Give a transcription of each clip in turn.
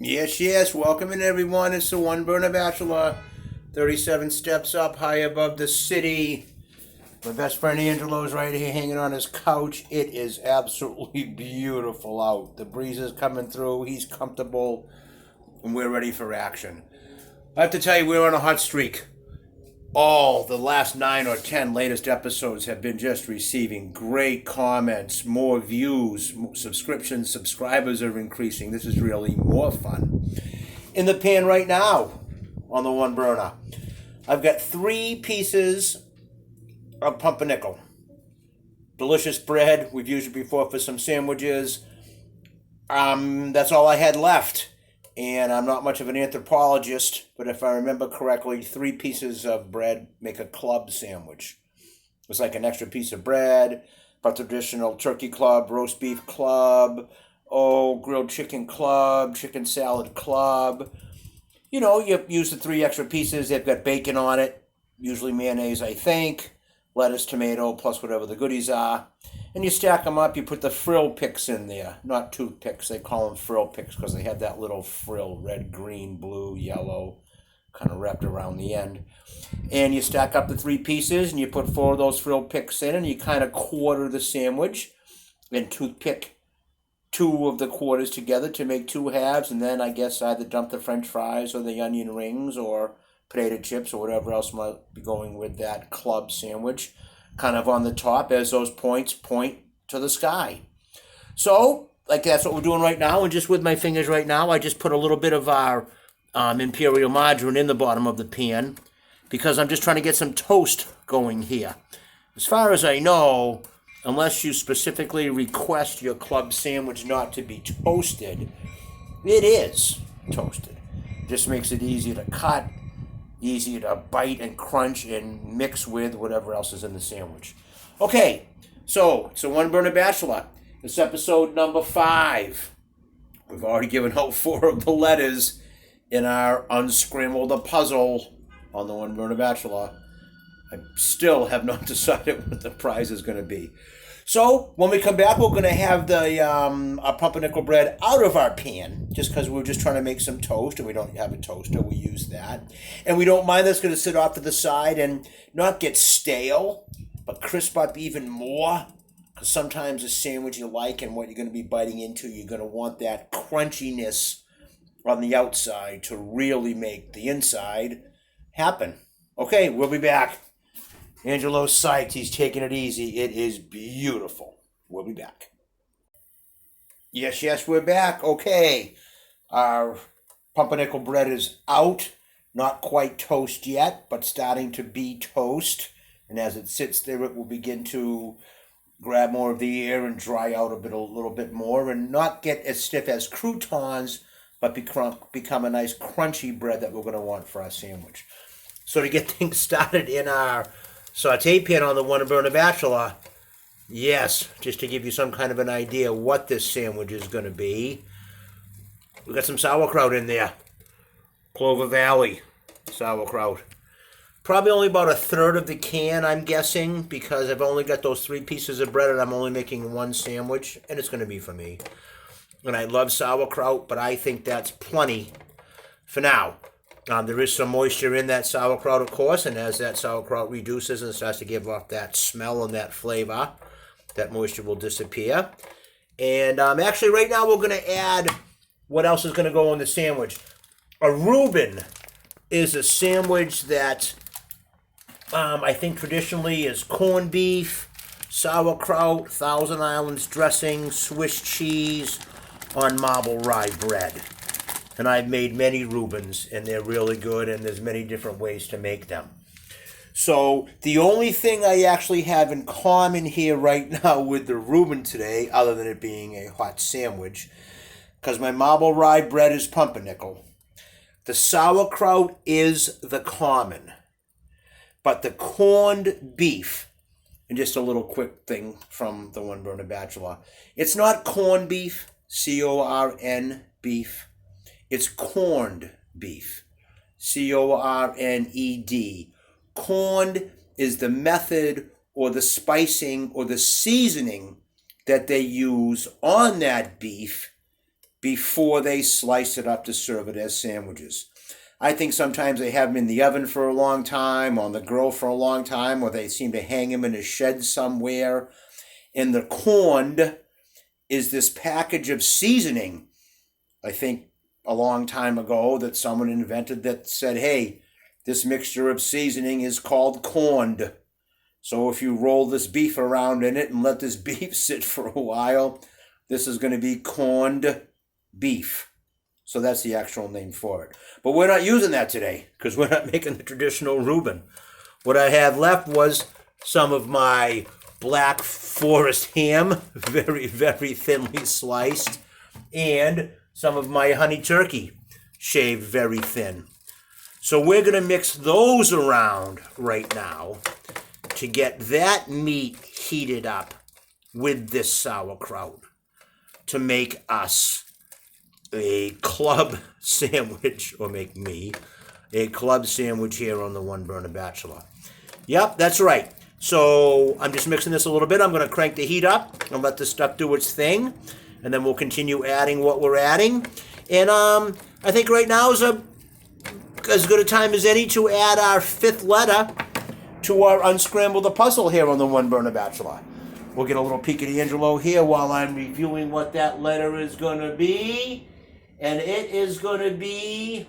Yes, yes. Welcome in, everyone. It's the One Burner Bachelor. 37 steps up, high above the city. My best friend Angelo's right here hanging on his couch. It is absolutely beautiful out. The breeze is coming through. He's comfortable, and we're ready for action. I have to tell you, we're on a hot streak. All the last 9 or 10 latest episodes have been just receiving great comments, more views, subscriptions, subscribers are increasing. This is really more fun. In the pan right now on the One Burner, I've got 3 pieces of pumpernickel. Delicious bread. We've used it before for some sandwiches. That's all I had left. And I'm not much of an anthropologist, but if I remember correctly, 3 pieces of bread make a club sandwich. It's like an extra piece of bread, but traditional turkey club, roast beef club, grilled chicken club, chicken salad club. You know, you use the 3 extra pieces. They've got bacon on it, usually mayonnaise, I think, lettuce, tomato, plus whatever the goodies are. And you stack them up, you put the frill picks in there, not toothpicks. They call them frill picks because they have that little frill, red, green, blue, yellow, kind of wrapped around the end. And you stack up the 3 pieces and you put 4 of those frill picks in and you kind of quarter the sandwich and toothpick 2 of the quarters together to make 2 halves. And then I guess either dump the french fries or the onion rings or potato chips or whatever else might be going with that club sandwich kind of on the top as those points point to the sky. So, like that's what we're doing right now, and just with my fingers right now, I just put a little bit of our imperial margarine in the bottom of the pan because I'm just trying to get some toast going here. As far as I know, unless you specifically request your club sandwich not to be toasted, it is toasted. Just makes it easier to cut, easy to bite and crunch and mix with whatever else is in the sandwich. Okay, so it's a One Burner Bachelor. It's episode number 5. We've already given out 4 of the letters in our Unscramble the Puzzle on the One Burner Bachelor. I still have not decided what the prize is going to be. So when we come back, we're going to have the our pumpernickel bread out of our pan, just because we're just trying to make some toast, and we don't have a toaster. We use that, and we don't mind that's going to sit off to the side and not get stale, but crisp up even more. Because sometimes a sandwich you like and what you're going to be biting into, you're going to want that crunchiness on the outside to really make the inside happen. Okay, we'll be back. Angelo's psyched. He's taking it easy. It is beautiful. We'll be back. Yes, yes, we're back. Okay. Our pumpernickel bread is out. Not quite toast yet, but starting to be toast. And as it sits there, it will begin to grab more of the air and dry out a little bit more and not get as stiff as croutons, but become a nice crunchy bread that we're going to want for our sandwich. So to get things started in our saute pan on the One Burner Bachelor, yes, just to give you some kind of an idea what this sandwich is going to be, we got some sauerkraut in there. Clover Valley sauerkraut. Probably only about 1/3 of the can, I'm guessing, because I've only got those 3 pieces of bread and I'm only making 1 sandwich, and it's going to be for me. And I love sauerkraut, but I think that's plenty for now. There is some moisture in that sauerkraut, of course, and as that sauerkraut reduces and starts to give off that smell and that flavor, that moisture will disappear. And actually, right now, we're going to add what else is going to go in the sandwich. A Reuben is a sandwich that I think traditionally is corned beef, sauerkraut, Thousand Islands dressing, Swiss cheese on marble rye bread. And I've made many Reubens, and they're really good, and there's many different ways to make them. So the only thing I actually have in common here right now with the Reuben today, other than it being a hot sandwich, because my marble rye bread is pumpernickel, the sauerkraut is the common, but the corned beef, and just a little quick thing from the One Burner Bachelor, it's not corned beef, C-O-R-N beef. It's corned beef, C-O-R-N-E-D. Corned is the method or the spicing or the seasoning that they use on that beef before they slice it up to serve it as sandwiches. I think sometimes they have them in the oven for a long time, on the grill for a long time, or they seem to hang them in a shed somewhere. And the corned is this package of seasoning, I think a long time ago, that someone invented that said, hey, this mixture of seasoning is called corned. So if you roll this beef around in it and let this beef sit for a while, this is going to be corned beef. So that's the actual name for it. But we're not using that today because we're not making the traditional Reuben. What I had left was some of my Black Forest ham, very, very thinly sliced, and some of my honey turkey, shaved very thin. So we're going to mix those around right now to get that meat heated up with this sauerkraut to make us a club sandwich, or make me a club sandwich here on the One Burner Bachelor. Yep, that's right. So I'm just mixing this a little bit. I'm going to crank the heat up and let this stuff do its thing, and then we'll continue adding what we're adding. And I think right now is as good a time as any to add our fifth letter to our Unscramble the Puzzle here on the One Burner Bachelor. We'll get a little peek at Angelo here while I'm reviewing what that letter is going to be. And it is going to be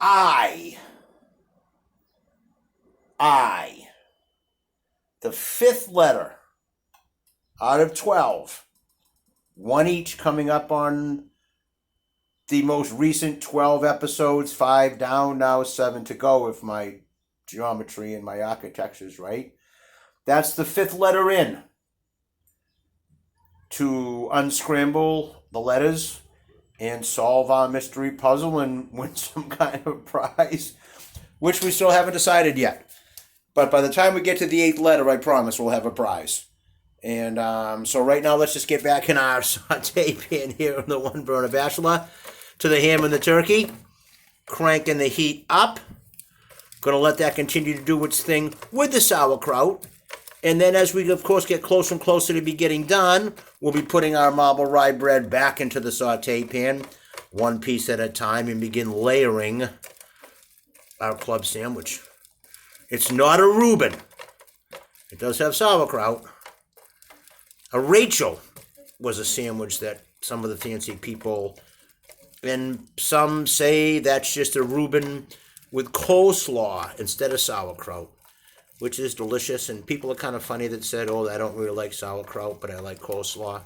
I. The fifth letter out of 12. One each coming up on the most recent 12 episodes. 5 down, now 7 to go if my geometry and my architecture is right. That's the fifth letter in to unscramble the letters and solve our mystery puzzle and win some kind of prize, which we still haven't decided yet. But by the time we get to the 8th letter, I promise we'll have a prize. And so right now, let's just get back in our saute pan here on the One Burner Bachelor to the ham and the turkey. Cranking the heat up. Going to let that continue to do its thing with the sauerkraut. And then as we, of course, get closer and closer to be getting done, we'll be putting our marble rye bread back into the saute pan, one piece at a time, and begin layering our club sandwich. It's not a Reuben. It does have sauerkraut. A Rachel was a sandwich that some of the fancy people, and some say that's just a Reuben with coleslaw instead of sauerkraut, which is delicious. And people are kind of funny that said, oh, I don't really like sauerkraut, but I like coleslaw.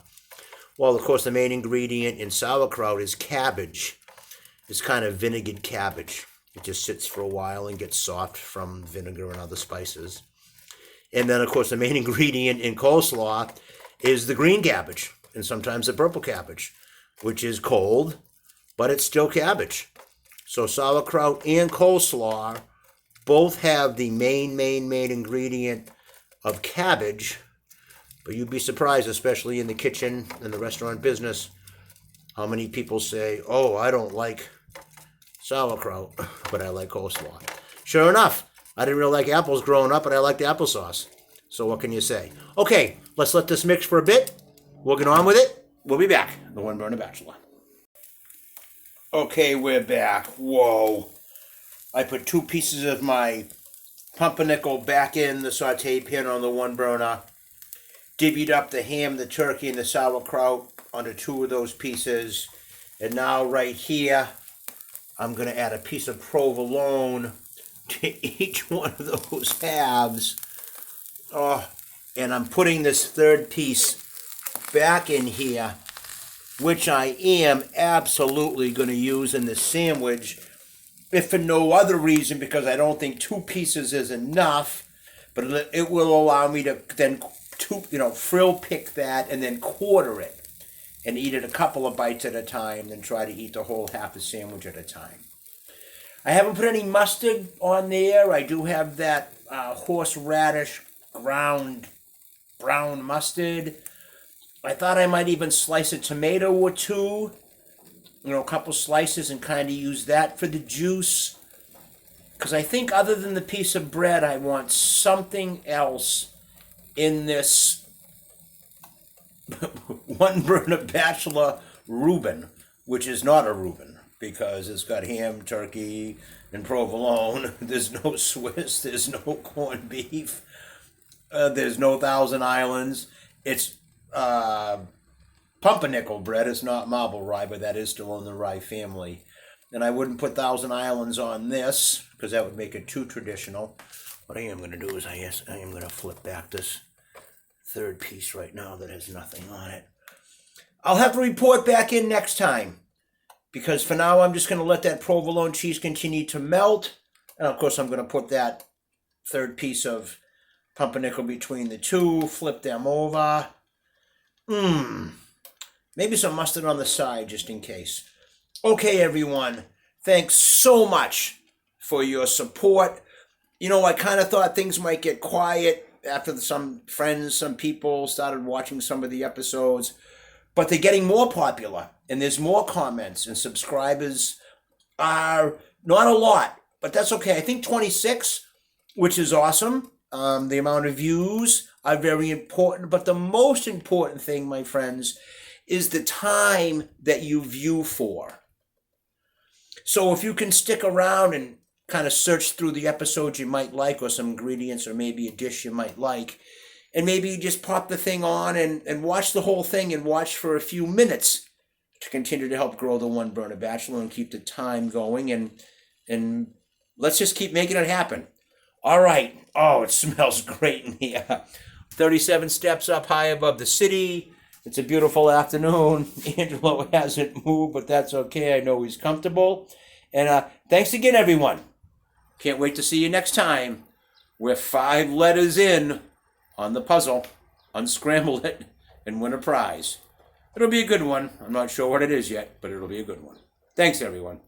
Well, of course, the main ingredient in sauerkraut is cabbage. It's kind of vinegared cabbage. It just sits for a while and gets soft from vinegar and other spices. And then, of course, the main ingredient in coleslaw is the green cabbage, and sometimes the purple cabbage, which is cold, but it's still cabbage. So sauerkraut and coleslaw both have the main ingredient of cabbage, but you'd be surprised, especially in the kitchen and the restaurant business, how many people say, oh, I don't like sauerkraut, but I like coleslaw. Sure enough, I didn't really like apples growing up, but I liked applesauce. So what can you say? Okay, let's let this mix for a bit. We'll get on with it. We'll be back. The One Burner Bachelor. Okay, we're back. Whoa. I put 2 pieces of my pumpernickel back in the saute pan on the One Burner. Divvied up the ham, the turkey, and the sauerkraut onto 2 of those pieces. And now right here, I'm going to add a piece of provolone to each one of those halves. Oh, and I'm putting this 3rd piece back in here, which I am absolutely going to use in the sandwich, if for no other reason, because I don't think 2 pieces is enough, but it will allow me to then, frill pick that and then quarter it and eat it a couple of bites at a time, then try to eat the whole half a sandwich at a time. I haven't put any mustard on there. I do have that horseradish ground brown mustard. I thought I might even slice a tomato or 2, a couple slices, and kind of use that for the juice. Because I think other than the piece of bread, I want something else in this one burner bachelor Reuben, which is not a Reuben because it's got ham, turkey, and provolone. There's no Swiss. There's no corned beef. There's no Thousand Islands. It's pumpernickel bread. It's not marble rye, but that is still in the rye family. And I wouldn't put Thousand Islands on this because that would make it too traditional. What I am going to do is I am going to flip back this third piece right now that has nothing on it. I'll have to report back in next time because for now I'm just going to let that provolone cheese continue to melt. And of course I'm going to put that third piece of pumpernickel between the two, flip them over. Maybe some mustard on the side just in case. Okay, everyone, thanks so much for your support. You know, I kind of thought things might get quiet after some friends, some people started watching some of the episodes, but they're getting more popular, and there's more comments, and subscribers are not a lot, but that's okay. I think 26, which is awesome. The amount of views are very important, but the most important thing, my friends, is the time that you view for. So if you can stick around and kind of search through the episodes you might like or some ingredients or maybe a dish you might like, and maybe you just pop the thing on and watch the whole thing and watch for a few minutes to continue to help grow the One Burner Bachelor and keep the time going, and let's just keep making it happen. All right. Oh, it smells great in here. 37 steps up high above the city. It's a beautiful afternoon. Angelo hasn't moved, but that's okay. I know he's comfortable. And thanks again, everyone. Can't wait to see you next time. We're 5 letters in on the puzzle. Unscramble it and win a prize. It'll be a good one. I'm not sure what it is yet, but it'll be a good one. Thanks, everyone.